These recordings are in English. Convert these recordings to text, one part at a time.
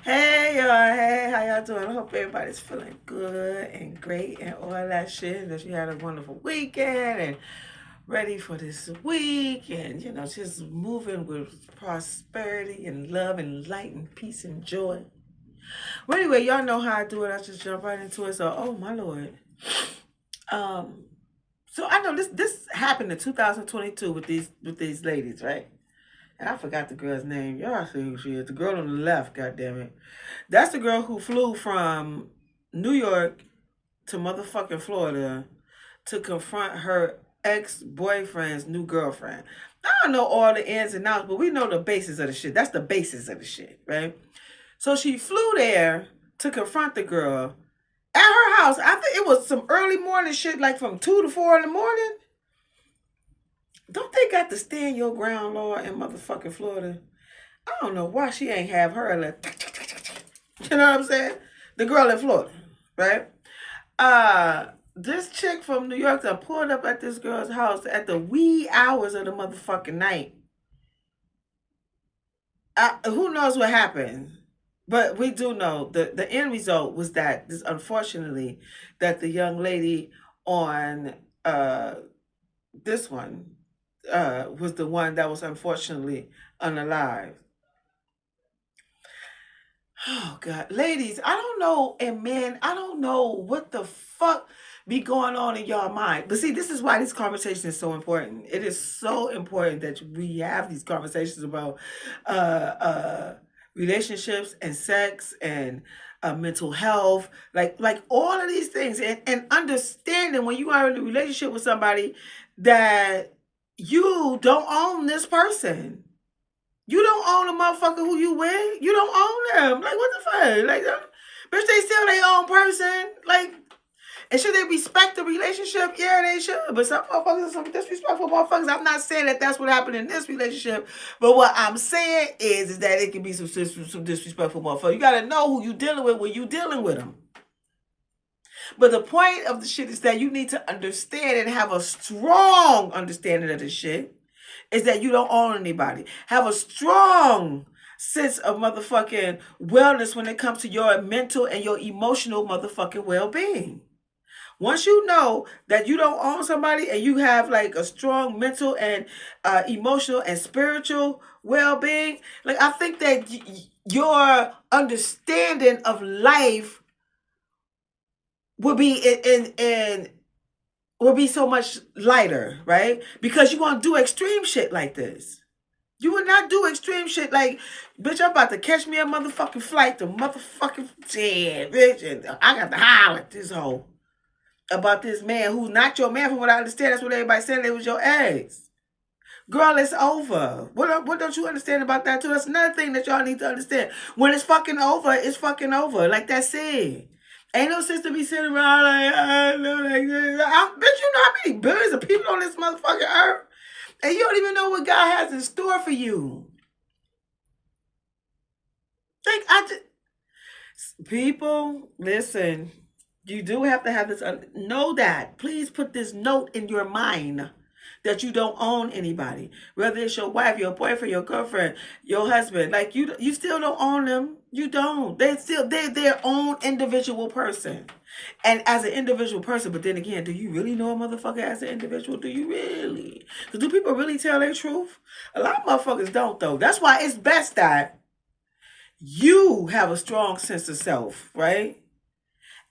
Hey y'all, hey, how y'all doing? I hope everybody's feeling good and great and all that shit. That you had a wonderful weekend and ready for this week and just moving with prosperity and love and light and peace and joy. Well, anyway, y'all know how I do it. I just jump right into it. So, oh my lord. Um, so I know this happened in 2022 with these ladies, right? And I forgot the girl's name. Y'all see who she is. The girl on the left, goddammit. That's the girl who flew from New York to motherfucking Florida to confront her ex-boyfriend's new girlfriend. I don't know all the ins and outs, but we know the basis of the shit. That's the basis of the shit, right? So she flew there to confront the girl at her house. I think it was some early morning shit, like from 2 to 4 in the morning. Don't they got to stand your ground law in motherfucking Florida? I don't know why she ain't have her you know what I'm saying? The girl in Florida, right? This chick from New York that pulled up at this girl's house at the wee hours of the motherfucking night. Who knows what happened? But we do know the end result was that this unfortunately that the young lady on this one was the one that was unfortunately unalive. Oh God, ladies, I don't know, and men, I don't know what the fuck be going on in y'all mind. But see, this is why this conversation is so important. It is so important that we have these conversations about uh, uh, relationships and sex and mental health, like all of these things, and understanding when you are in a relationship with somebody that you don't own this person. You don't own a motherfucker who you with. You don't own them. Like, what the fuck? Like, bitch, they still their own person. Like, and should they respect the relationship? Yeah, they should. But some motherfuckers are some disrespectful motherfuckers. I'm not saying that that's what happened in this relationship. But what I'm saying is that it can be some disrespectful motherfuckers. You got to know who you dealing with when you dealing with them. But the point of the shit is that you need to understand and have a strong understanding of this shit is that you don't own anybody. Have a strong sense of motherfucking wellness when it comes to your mental and your emotional motherfucking well-being. Once you know that you don't own somebody and you have like a strong mental and emotional and spiritual well-being, like I think that your understanding of life will be in will be so much lighter, right? Because you want to do extreme shit like this. You would not do extreme shit like, bitch, I'm about to catch me a motherfucking flight to motherfucking bitch, and I got to holler at this hoe about this man who's not your man. From what I understand, that's what everybody said. It was your ex. Girl, it's over. What don't you understand about that too? That's another thing that y'all need to understand. When it's fucking over, it's fucking over. Like that's it. Ain't no sense to be sitting around like, I know, like this. Bitch, you know how many billions of people on this motherfucking earth? And you don't even know what God has in store for you. Like, people, listen, you do have to have this, know that. Please put this note in your mind that you don't own anybody. Whether it's your wife, your boyfriend, your girlfriend, your husband. Like, you still don't own them. You don't. They're their own individual person. And as an individual person, but then again, do you really know a motherfucker as an individual? Do you really? Because do people really tell their truth? A lot of motherfuckers don't, though. That's why it's best that you have a strong sense of self, right?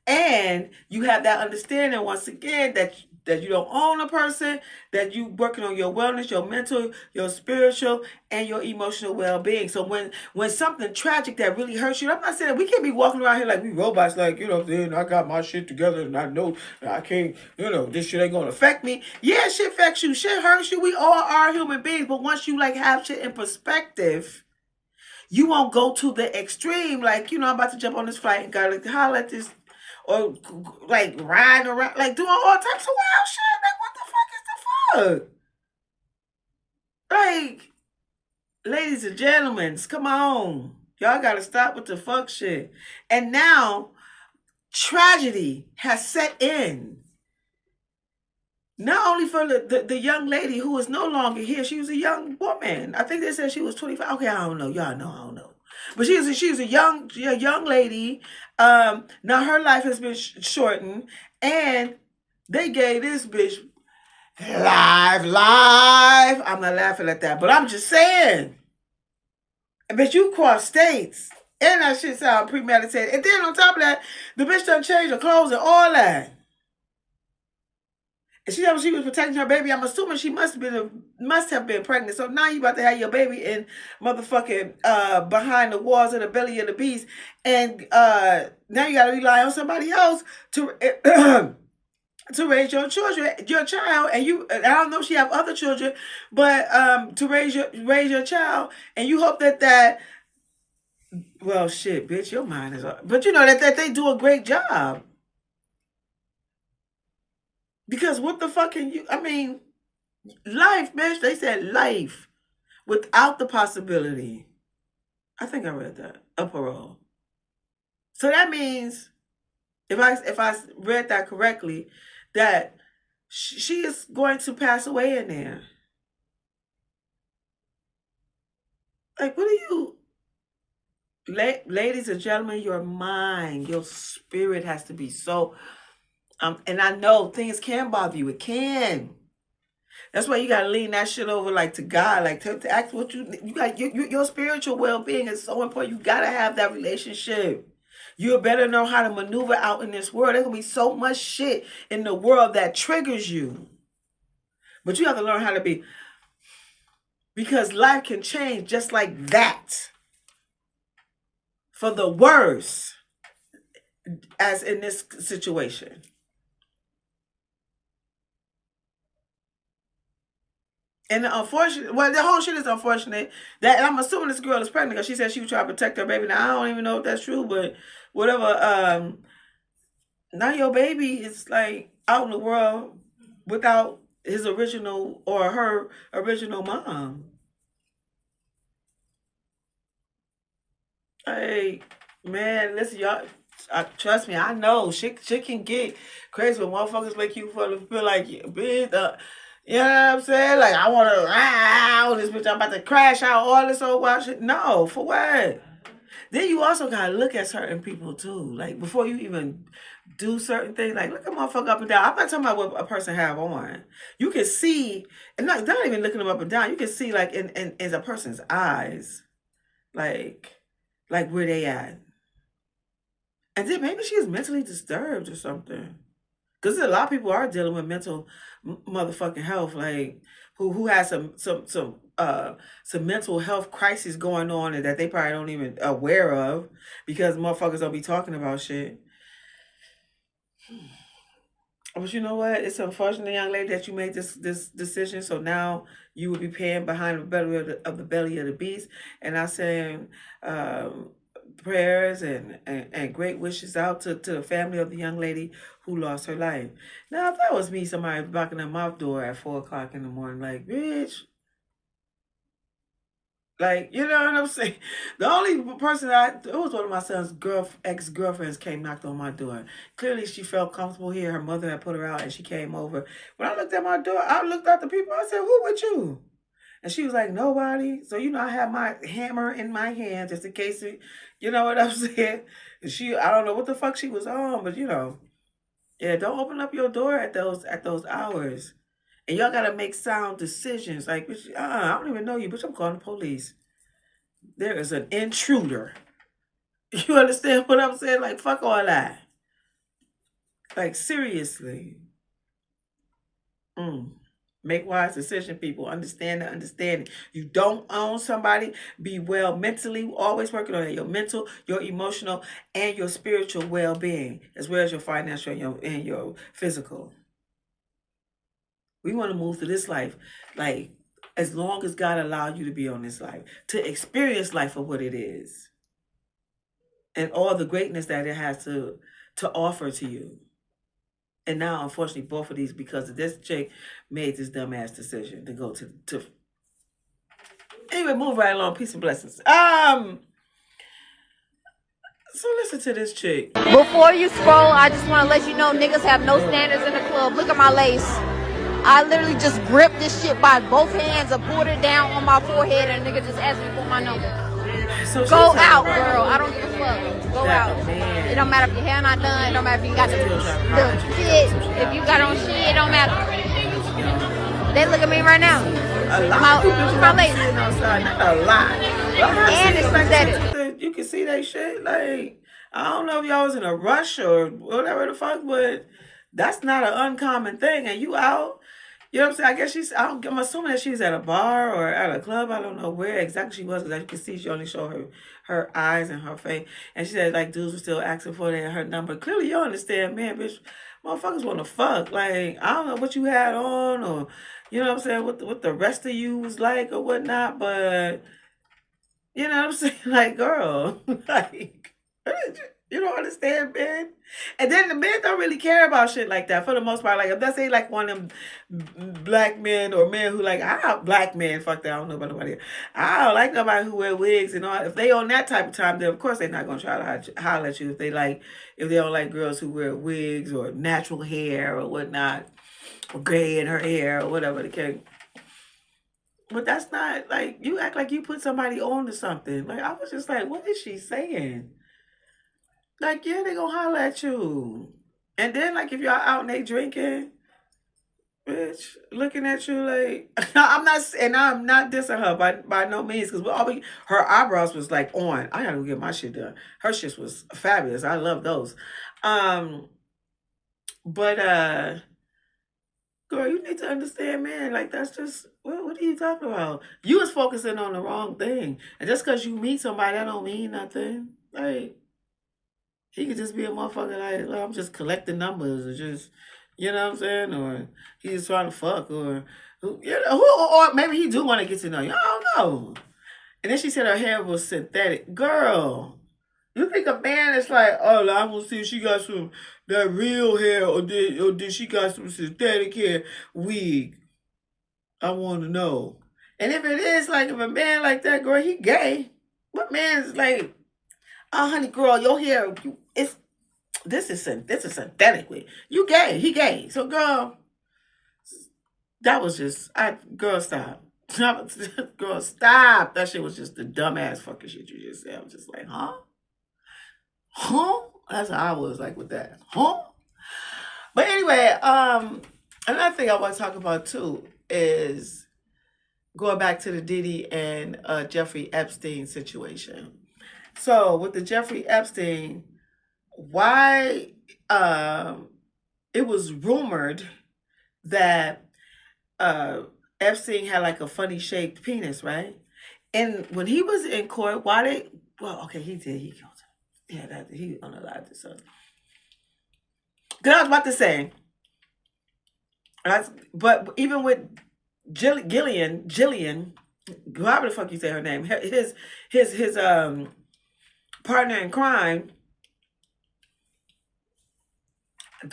And you have that understanding once again that you don't own a person, that you working on your wellness, your mental, your spiritual, and your emotional well-being. So when something tragic that really hurts you, I'm not saying that we can't be walking around here like we robots, like, you know, then I got my shit together and I know I can't, you know, this shit ain't gonna affect me. Yeah, shit affects you, shit hurts you. We all are human beings, but once you like have shit in perspective, you won't go to the extreme, like, you know, I'm about to jump on this flight and gotta holler at this, or like riding around, like doing all types of wild shit. Like, what the fuck is the fuck? Like, ladies and gentlemen, come on. Y'all gotta stop with the fuck shit. And now, tragedy has set in. Not only for the young lady who is no longer here, she was a young woman. I think they said she was 25. Okay, I don't know. Y'all know, I don't know. But she's a young lady. Now her life has been shortened, and they gave this bitch live. I'm not laughing at that, but I'm just saying. But you cross states, and that shit sound premeditated. And then on top of that, the bitch done changed her clothes and all that. And she was protecting her baby. I'm assuming she must have been pregnant. So now you about to have your baby in motherfucking behind the walls of the belly of the beast, and now you gotta rely on somebody else to to raise your child, and you. I don't know if she have other children, but to raise your child, and you hope that. Well, shit, bitch, your mind is. But you know that they do a great job. Because what the fuck can you? I mean, life, bitch. They said life without the possibility. I think I read that. A parole. So that means, if I read that correctly, that she is going to pass away in there. Like, what are you? Ladies and gentlemen, your mind, your spirit has to be so. And I know things can bother you. It can. That's why you gotta lean that shit over like to God, like to act what you got. Your spiritual well-being is so important. You gotta have that relationship. You better know how to maneuver out in this world. There's gonna be so much shit in the world that triggers you, but you have to learn how to be, because life can change just like that for the worse, as in this situation. And the whole shit is unfortunate. That, and I'm assuming this girl is pregnant because she said she was trying to protect her baby. Now I don't even know if that's true, but whatever. Now your baby is like out in the world without his original or her original mom. Hey, man, listen, y'all. Trust me, I know shit can get crazy when motherfuckers make you feel like bitch. You know what I'm saying? Like, I want to, this bitch, I'm about to crash out, all this old wild shit. No, for what? Then you also got to look at certain people, too. Like, before you even do certain things, like, look at motherfucker up and down. I'm not talking about what a person have on. You can see, and not even looking them up and down, you can see, like, in a person's eyes, like where they at. And then maybe she's mentally disturbed or something. Because a lot of people are dealing with mental motherfucking health, like who has some mental health crisis going on, and that they probably don't even aware of, because motherfuckers don't be talking about shit. But you know what? It's unfortunate, young lady, that you made this decision. So now you will be paying behind the belly of the beast. And I send prayers and great wishes out to the family of the young lady who lost her life. Now, if that was me, somebody knocking at my door at 4 o'clock in the morning, like, bitch. Like, you know what I'm saying? The only person it was one of my son's ex-girlfriends came, knocked on my door. Clearly, she felt comfortable here. Her mother had put her out, and she came over. When I looked at my door, I looked at the people. I said, who with you? And she was like, nobody. So, you know, I have my hammer in my hand just in case, you know what I'm saying? And I don't know what the fuck she was on, but, you know. Yeah, don't open up your door at those hours. And y'all got to make sound decisions. Like, I don't even know you, but I'm calling the police. There is an intruder. You understand what I'm saying? Like, fuck all that. Like, seriously. Make wise decision, people. Understand the understanding. You don't own somebody. Be well mentally. Always working on your mental, your emotional, and your spiritual well-being, as well as your financial and your physical. We want to move through this life, like, as long as God allowed you to be on this life, to experience life for what it is, and all the greatness that it has to offer to you. And now, unfortunately, both of these, because of this chick, made this dumbass decision to go to. Anyway, move right along. Peace and blessings. So listen to this chick. Before you scroll, I just want to let you know niggas have no standards in the club. Look at my lace. I literally just gripped this shit by both hands and pulled it down on my forehead, and a nigga just asked me for my number. So So she's Go talking out, about girl. I don't give a fuck. Go that out. man It don't matter if your hair not done. It don't matter if you got still trying to holler the at you shit. some shit If out. you got on shit, it don't matter. You know, They look at me right now. a lot My, of you bitches my I be lace. seeing outside, not a lot. But I have And seen it's like synthetic. chicks that you can see they shit. Like, I don't know if y'all was in a rush or whatever the fuck, but that's not an uncommon thing. And you out, you know what I'm saying? I guess I'm assuming that she's at a bar or at a club. I don't know where exactly she was, because as you can see, she only showed her eyes and her face. And she said, like, dudes were still asking for her number. Clearly, you understand, man, bitch, motherfuckers want to fuck. Like, I don't know what you had on, or, you know what I'm saying, what the rest of you was like or whatnot, but, you know what I'm saying? Like, girl, like, you don't understand, man. And then the men don't really care about shit like that for the most part. Like, if that's like one of them black men or men who like, black men, fuck that, I don't know about nobody. I don't like nobody who wear wigs and all. If they on that type of time, then of course they're not gonna try to holler at you. If they don't like girls who wear wigs or natural hair or whatnot, or gray in her hair or whatever the case. But that's not like, you act like you put somebody on to something. Like, I was just like, what is she saying? Like, yeah, they gonna holler at you. And then, like, if y'all out and they drinking, bitch, looking at you like, I'm not dissing her by no means, because her eyebrows was like on. I gotta go get my shit done. Her shit was fabulous. I love those. But girl, you need to understand, man. Like, that's just, what are you talking about? You was focusing on the wrong thing, and just because you meet somebody, that don't mean nothing. Like, he could just be a motherfucker like, "Look, I'm just collecting numbers," or just, you know what I'm saying, or he's just trying to fuck, or or maybe he do want to get to know you. I don't know. And then she said her hair was synthetic. Girl, you think a man is like, oh, I'm gonna see if she got some that real hair, or did she got some synthetic hair wig? I want to know. And if it is like, if a man like that, girl, he gay. What man's like, oh, honey, girl, your hair, this is synthetic wig. You gay, he gay. So, girl, that was just, girl, stop. Girl, stop. That shit was just the dumbass fucking shit you just said. I was just like, huh? Huh? That's how I was like with that. Huh? But anyway, another thing I want to talk about too is going back to the Diddy and Jeffrey Epstein situation. So with the Jeffrey Epstein, why it was rumored that Epstein had like a funny shaped penis, right? And when he was in court, okay, he did, he killed him. Yeah, that he unalived his son. Because I was about to say, but even with Jillian, however the fuck you say her name, his partner in crime,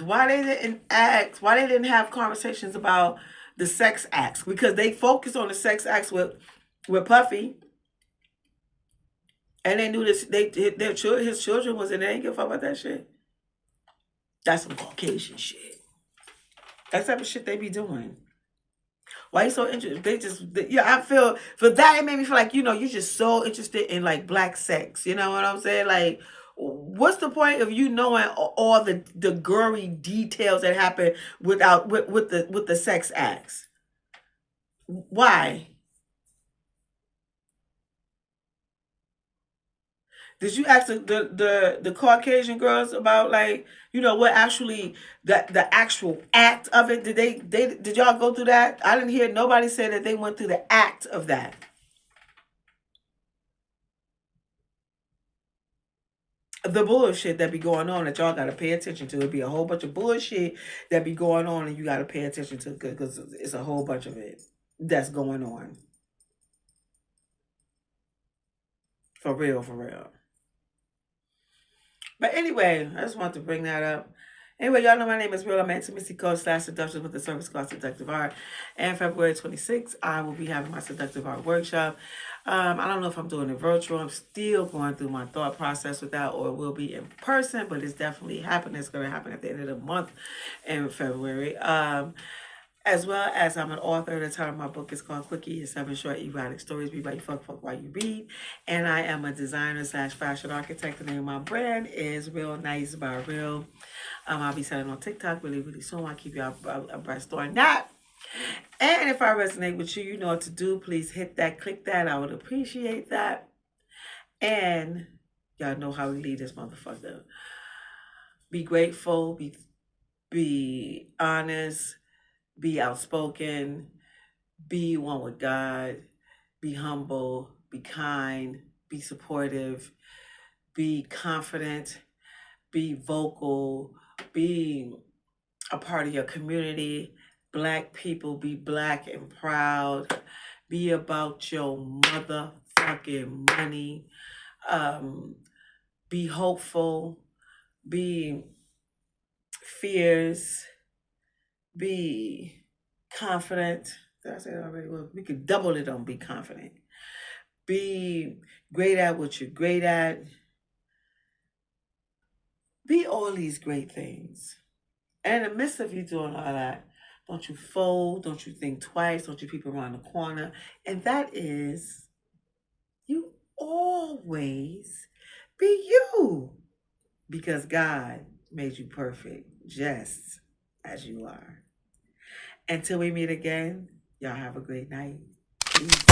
why they didn't have conversations about the sex acts, because they focused on the sex acts with Puffy, and they knew this. His children was in there. They didn't give a fuck about that shit. That's some Caucasian shit. That's the type of shit they be doing. Why you so interested? I feel for that, it made me feel like, you're just so interested in like black sex. You know what I'm saying? Like, what's the point of you knowing all the gory details that happen with the sex acts? Why? Did you ask the Caucasian girls about, like, what actually the actual act of it? Did y'all go through that? I didn't hear nobody say that they went through the act of that. The bullshit that be going on that y'all got to pay attention to. It'd be a whole bunch of bullshit that be going on, and you got to pay attention to, because it's a whole bunch of it that's going on. For real, for real. But anyway, I just wanted to bring that up. Anyway, y'all know my name is Real. I'm Intimacy Coach / Seduction with the service called Seductive Art. And February 26th, I will be having my Seductive Art workshop. I don't know if I'm doing it virtual. I'm still going through my thought process with that, or it will be in person, but it's definitely happening. It's going to happen at the end of the month in February. as well as I'm an author. The title of my book is called Quickie and 7 Short Erotic Stories. Read while you fuck while you read. And I am a designer slash fashion architect. The name of my brand is Real Nice by Real. I'll be selling on TikTok really soon. I'll keep you abreast on that. And if I resonate with you, you know what to do. Please hit that, click that. I would appreciate that. And y'all know how we lead this motherfucker. Be grateful, be honest, be outspoken, be one with God, be humble, be kind, be supportive, be confident, be vocal, be a part of your community. Black people, be black and proud. Be about your motherfucking money. Be hopeful. Be fierce. Be confident. Did I say that already? Well, we could double it on be confident. Be great at what you're great at. Be all these great things. And in the midst of you doing all that, don't you fold, don't you think twice, don't you peep around the corner. And that is, you always be you. Because God made you perfect just as you are. Until we meet again, y'all have a great night. Peace.